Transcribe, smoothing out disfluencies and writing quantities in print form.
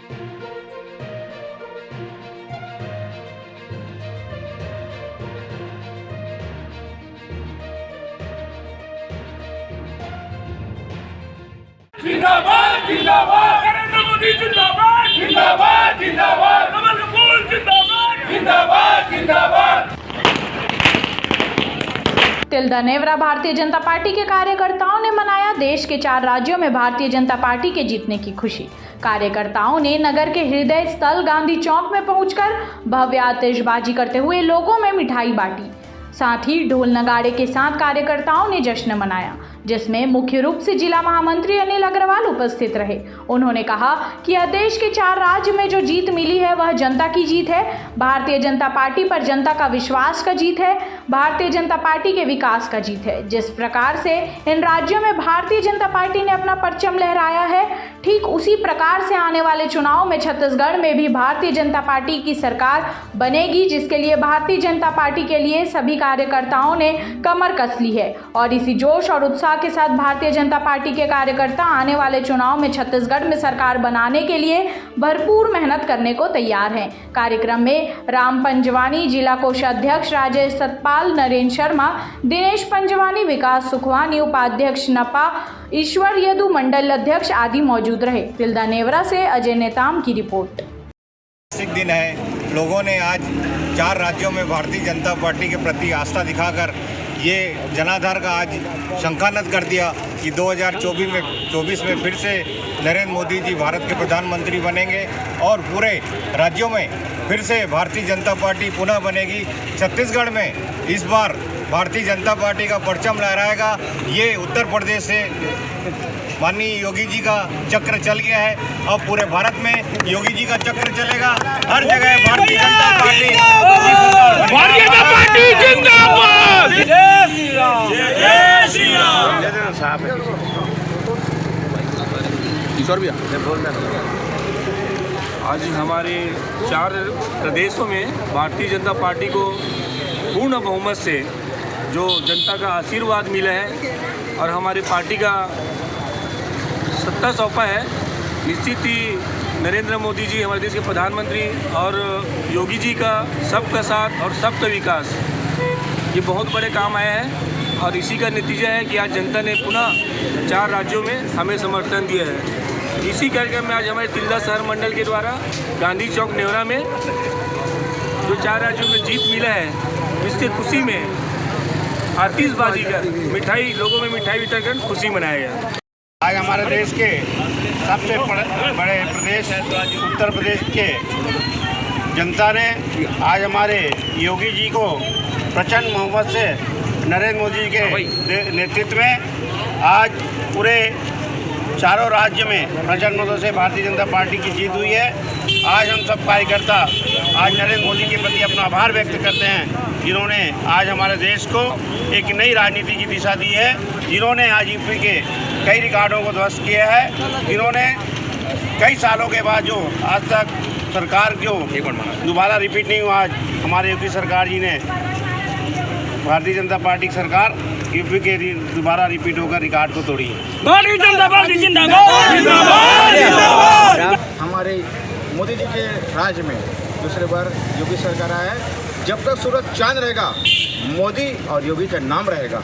जिंदाबाद जिंदाबाद नरेंद्र मोदी जिंदाबाद जिंदाबाद जिंदाबाद कमल कपूर जिंदाबाद जिंदाबाद जिंदाबाद। तिल्दा नेवरा भारतीय जनता पार्टी के कार्यकर्ताओं ने मनाया देश के 4 राज्यों में भारतीय जनता पार्टी के जीतने की खुशी। कार्यकर्ताओं ने नगर के हृदय स्थल गांधी चौक में पहुंचकर भव्य आतिशबाजी करते हुए लोगों में मिठाई बांटी। साथ ही ढोल नगाड़े के साथ कार्यकर्ताओं ने जश्न मनाया, जिसमें मुख्य रूप से जिला महामंत्री अनिल अग्रवाल उपस्थित रहे। उन्होंने कहा कि देश के 4 राज्य में जो जीत मिली है वह जनता की जीत है। भारतीय जनता पार्टी पर जनता का विश्वास का जीत है, भारतीय जनता पार्टी के विकास का जीत है। जिस प्रकार से इन राज्यों में भारतीय जनता पार्टी ने अपना परचम लहराया है, ठीक उसी प्रकार से आने वाले चुनाव में छत्तीसगढ़ में भी भारतीय जनता पार्टी की सरकार बनेगी, जिसके लिए भारतीय जनता पार्टी के लिए सभी कार्यकर्ताओं ने कमर कस ली है। और इसी जोश और उत्साह के साथ भारतीय जनता पार्टी के कार्यकर्ता आने वाले चुनाव में छत्तीसगढ़ में सरकार बनाने के लिए भरपूर मेहनत करने को तैयार हैं। कार्यक्रम में राम पंजवानी, जिला कोषाध्यक्ष राजेश सतपाल, नरेंद्र शर्मा, दिनेश पंजवानी, विकास सुखवानी, उपाध्यक्ष नपा, ईश्वर यदु, मंडल अध्यक्ष आदि मौजूद रहे। तिल्दा नेवरा से अजय नेताम की रिपोर्ट। दिन है, लोगों ने आज 4 राज्यों में भारतीय जनता पार्टी के प्रति आस्था दिखाकर ये जनाधार का आज शंखानत कर दिया कि 2024 में फिर से नरेंद्र मोदी जी भारत के प्रधानमंत्री बनेंगे और पूरे राज्यों में फिर से भारतीय जनता पार्टी पुनः बनेगी। छत्तीसगढ़ में इस बार भारतीय जनता पार्टी का परचम लहराएगा। ये उत्तर प्रदेश से माननीय योगी जी का चक्र चल गया है, अब पूरे भारत में योगी जी का चक्र चलेगा। हर जगह भारतीय जनता पार्टी जिंदाबाद। जय श्री राम, जय श्री राम। आज हमारे 4 प्रदेशों में भारतीय जनता पार्टी को पूर्ण बहुमत से जो जनता का आशीर्वाद मिला है और हमारी पार्टी का सत्ता सौंपा है, निश्चित ही नरेंद्र मोदी जी हमारे देश के प्रधानमंत्री और योगी जी का सबका साथ और सबका विकास, ये बहुत बड़े काम आया है। और इसी का नतीजा है कि आज जनता ने पुनः 4 राज्यों में हमें समर्थन दिया है। इसी कार्यक्रम में आज हमारे तिल्दा शहर मंडल के द्वारा गांधी चौक नेवरा में जो 4 राज्यों में जीत मिला है, इसकी खुशी में आतिशबाजी कर मिठाई लोगों में मिठाई वितरण कर खुशी मनाया गया। आज हमारे देश के सबसे बड़े प्रदेश उत्तर प्रदेश के जनता ने आज हमारे योगी जी को प्रचंड बहुमत से नरेंद्र मोदी के नेतृत्व में आज पूरे 4 राज्य में प्रचंड मतों से भारतीय जनता पार्टी की जीत हुई है। आज हम सब कार्यकर्ता आज नरेंद्र मोदी के प्रति अपना आभार व्यक्त करते हैं, जिन्होंने आज हमारे देश को एक नई राजनीति की दिशा दी है, जिन्होंने आज यूपी के कई रिकॉर्डों को ध्वस्त किया है, जिन्होंने कई सालों के बाद जो आज तक सरकार जो दोबारा रिपीट नहीं हुआ, आज हमारे यूपी सरकार जी ने भारतीय जनता पार्टी की सरकार यूपी के दोबारा रिपीट होकर रिकॉर्ड को तोड़ी है। भारतीय जनता पार्टी जिंदाबाद जिंदाबाद जिंदाबाद। हमारे मोदी जी के राज्य में दूसरे बार योगी सरकार आया है। जब तक सूरज चांद रहेगा, मोदी और योगी का नाम रहेगा।